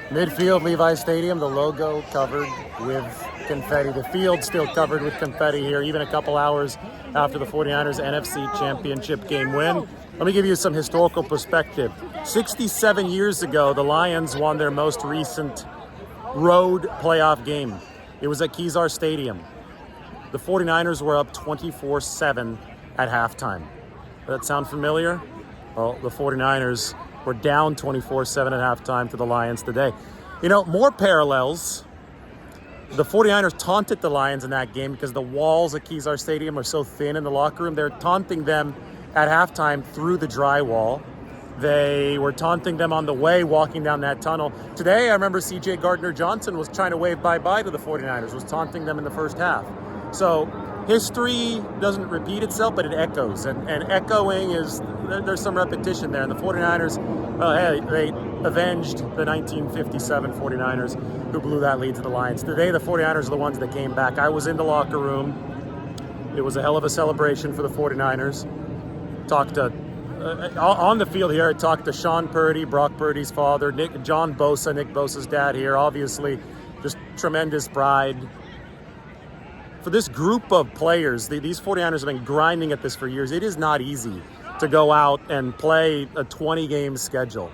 Midfield, Levi Stadium, the logo covered with confetti. The field still covered with confetti here, even a couple hours after the 49ers NFC Championship game win. Let me give you some historical perspective. 67 years ago, the Lions won their most recent road playoff game. It was at Kezar Stadium. The 49ers were up 24-7 at halftime. Does that sound familiar? Well, the 49ers were down 24-7 at halftime to the Lions today. You know, more parallels. The 49ers taunted the Lions in that game because the walls at Kezar Stadium are so thin in the locker room. They're taunting them at halftime through the drywall. They were taunting them on the way walking down that tunnel. Today, I remember C.J. Gardner-Johnson was trying to wave bye-bye to the 49ers, was taunting them in the first half. So history doesn't repeat itself, but it echoes. And echoing is, there's some repetition there. And the 49ers, they avenged the 1957 49ers who blew that lead to the Lions. Today, the 49ers are the ones that came back. I was in the locker room. It was a hell of a celebration for the 49ers. Talked to, on the field here, I talked to Sean Purdy, Brock Purdy's father, John Bosa, Nick Bosa's dad here. Obviously, just tremendous pride. For this group of players, these 49ers have been grinding at this for years. It is not easy to go out and play a 20-game schedule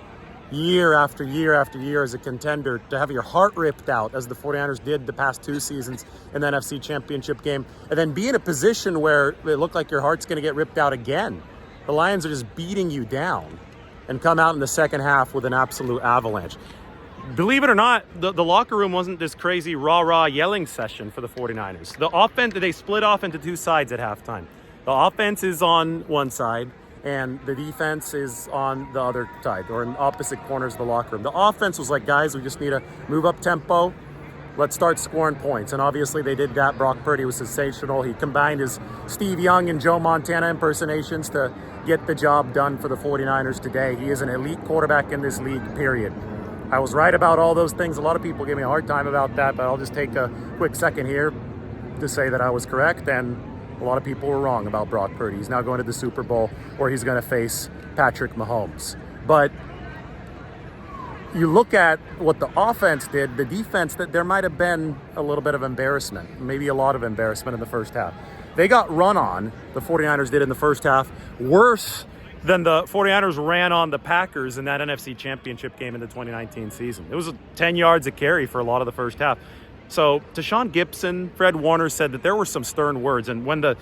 year after year after year as a contender, to have your heart ripped out, as the 49ers did the past two seasons in the NFC Championship game, and then be in a position where it looked like your heart's going to get ripped out again. The Lions are just beating you down and come out in the second half with an absolute avalanche. Believe it or not, the locker room wasn't this crazy rah-rah yelling session for the 49ers. The offense, they split off into two sides at halftime. The offense is on one side, and the defense is on the other side, or in opposite corners of the locker room. The offense was like, guys, we just need to move up tempo. Let's start scoring points. And obviously they did that. Brock Purdy was sensational. He combined his Steve Young and Joe Montana impersonations to get the job done for the 49ers today. He is an elite quarterback in this league, period. I was right about all those things. A lot of people give me a hard time about that, but I'll just take a quick second here to say that I was correct, and a lot of people were wrong about Brock Purdy. He's now going to the Super Bowl, where he's going to face Patrick Mahomes. But you look at what the offense did, the defense, that there might have been a little bit of embarrassment, maybe a lot of embarrassment in the first half. They got run on, the 49ers did in the first half, worse than the 49ers ran on the Packers in that NFC Championship game in the 2019 season. It was 10 yards a carry for a lot of the first half. So Tashawn Gibson, Fred Warner said that there were some stern words. And when the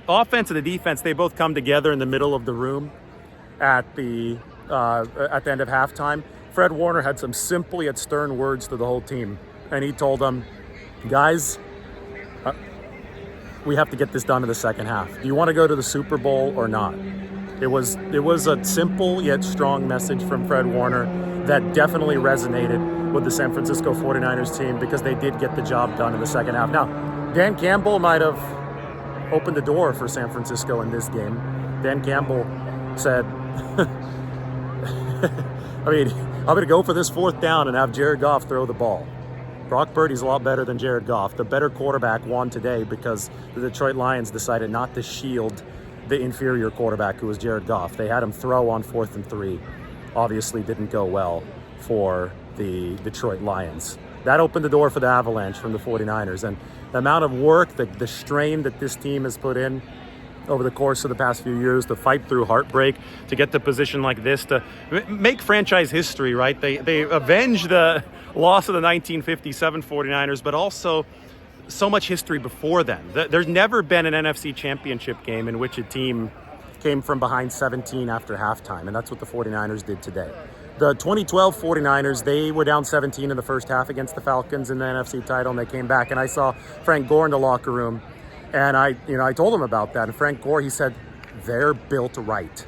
offense and the defense, they both come together in the middle of the room at the end of halftime, Fred Warner had some simple yet stern words to the whole team. And he told them, guys, we have to get this done in the second half. Do you want to go to the Super Bowl or not? It was a simple yet strong message from Fred Warner that definitely resonated with the San Francisco 49ers team, because they did get the job done in the second half. Now, Dan Campbell might have opened the door for San Francisco in this game. Dan Campbell said, I'm going to go for this fourth down and have Jared Goff throw the ball. Brock Purdy's a lot better than Jared Goff. The better quarterback won today because the Detroit Lions decided not to shield the inferior quarterback, who was Jared Goff. They had him throw on 4th and 3. Obviously didn't go well for the Detroit Lions. That opened the door for the avalanche from the 49ers. And the amount of work, the strain that this team has put in over the course of the past few years to fight through heartbreak, to get to a position like this, to make franchise history, right? They avenged the loss of the 1957 49ers, but also so much history before then. There's never been an NFC Championship game in which a team came from behind 17 after halftime, and that's what the 49ers did today. The 2012 49ers, they were down 17 in the first half against the Falcons in the NFC title, and they came back. And I saw Frank Gore in the locker room, and I told him about that. And Frank Gore, he said, they're built right.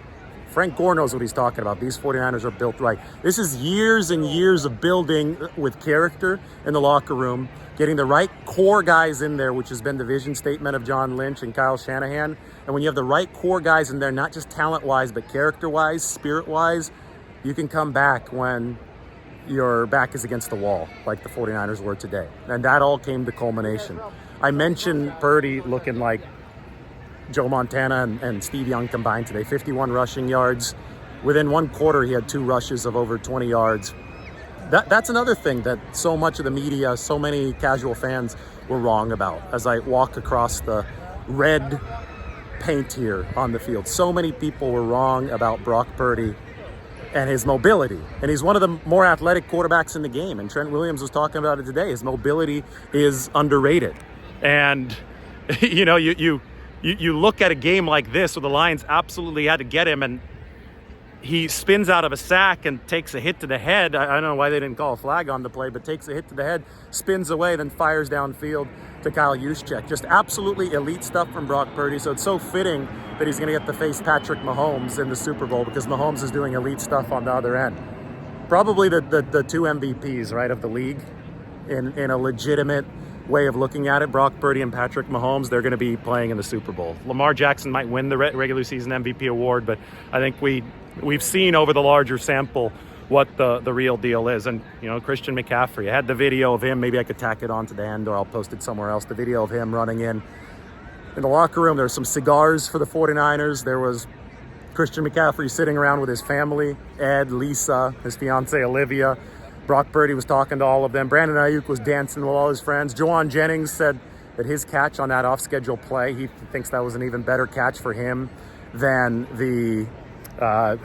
Frank Gore knows what he's talking about. These 49ers are built right. This is years and years of building with character in the locker room, getting the right core guys in there, which has been the vision statement of John Lynch and Kyle Shanahan. And when you have the right core guys in there, not just talent-wise, but character-wise, spirit-wise, you can come back when your back is against the wall, like the 49ers were today. And that all came to culmination. I mentioned Purdy looking like Joe Montana and Steve Young combined today. 51 rushing yards. Within one quarter, he had 2 rushes of over 20 yards. that's another thing that so much of the media, so many casual fans were wrong about. As I walk across the red paint here on the field, so many people were wrong about Brock Purdy and his mobility. And he's one of the more athletic quarterbacks in the game. And Trent Williams was talking about it today. His mobility is underrated. And, you know, you look at a game like this where the Lions absolutely had to get him, and he spins out of a sack and takes a hit to the head. I don't know why they didn't call a flag on the play, but takes a hit to the head, spins away, then fires downfield to Kyle Juszczyk. Just absolutely elite stuff from Brock Purdy. So it's so fitting that he's going to get to face Patrick Mahomes in the Super Bowl, because Mahomes is doing elite stuff on the other end. Probably the two MVPs, right, of the league in a legitimate way of looking at it. Brock Purdy and Patrick Mahomes, they're going to be playing in the Super Bowl. Lamar Jackson might win the regular season MVP award, but I think we've seen over the larger sample what the real deal is. And, you know, Christian McCaffrey, I had the video of him. Maybe I could tack it on to the end, or I'll post it somewhere else. The video of him running in the locker room. There were some cigars for the 49ers. There was Christian McCaffrey sitting around with his family, Ed, Lisa, his fiance Olivia. Brock Purdy was talking to all of them. Brandon Aiyuk was dancing with all his friends. Juwan Jennings said that his catch on that off-schedule play, he thinks that was an even better catch for him than the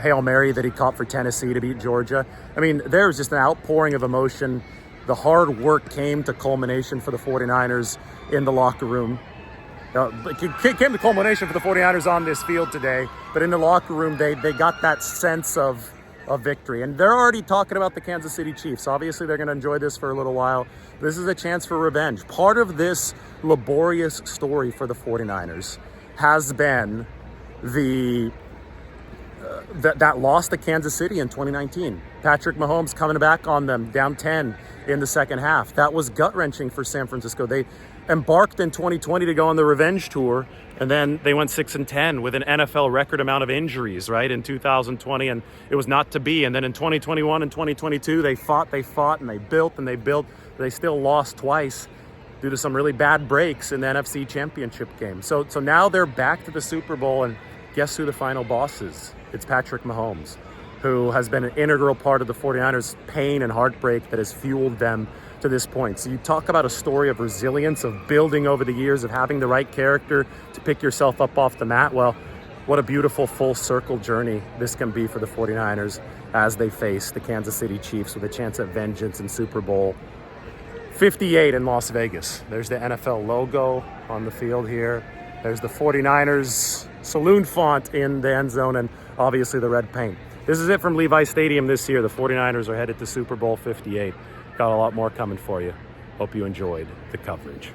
Hail Mary that he caught for Tennessee to beat Georgia. I mean, there was just an outpouring of emotion. The hard work came to culmination for the 49ers in the locker room. It came to culmination for the 49ers on this field today, but in the locker room, they got that sense of victory. And they're already talking about the Kansas City Chiefs. Obviously, they're going to enjoy this for a little while. This is a chance for revenge. Part of this laborious story for the 49ers has been that loss to Kansas City in 2019. Patrick Mahomes coming back on them, down 10 in the second half. That was gut-wrenching for San Francisco. They embarked in 2020 to go on the revenge tour, and then they went 6-10 with an NFL record amount of injuries, right, in 2020, and it was not to be. And then in 2021 and 2022, they fought, and they built, but they still lost twice due to some really bad breaks in the NFC Championship game. So now they're back to the Super Bowl, and guess who the final boss is? It's Patrick Mahomes, who has been an integral part of the 49ers' pain and heartbreak that has fueled them to this point. So you talk about a story of resilience, of building over the years, of having the right character to pick yourself up off the mat. Well, what a beautiful full circle journey this can be for the 49ers as they face the Kansas City Chiefs with a chance at vengeance in Super Bowl 58 in Las Vegas. There's the NFL logo on the field here. There's the 49ers saloon font in the end zone, and obviously the red paint. This is it from Levi Stadium this year. The 49ers are headed to Super Bowl 58. Got a lot more coming for you. Hope you enjoyed the coverage.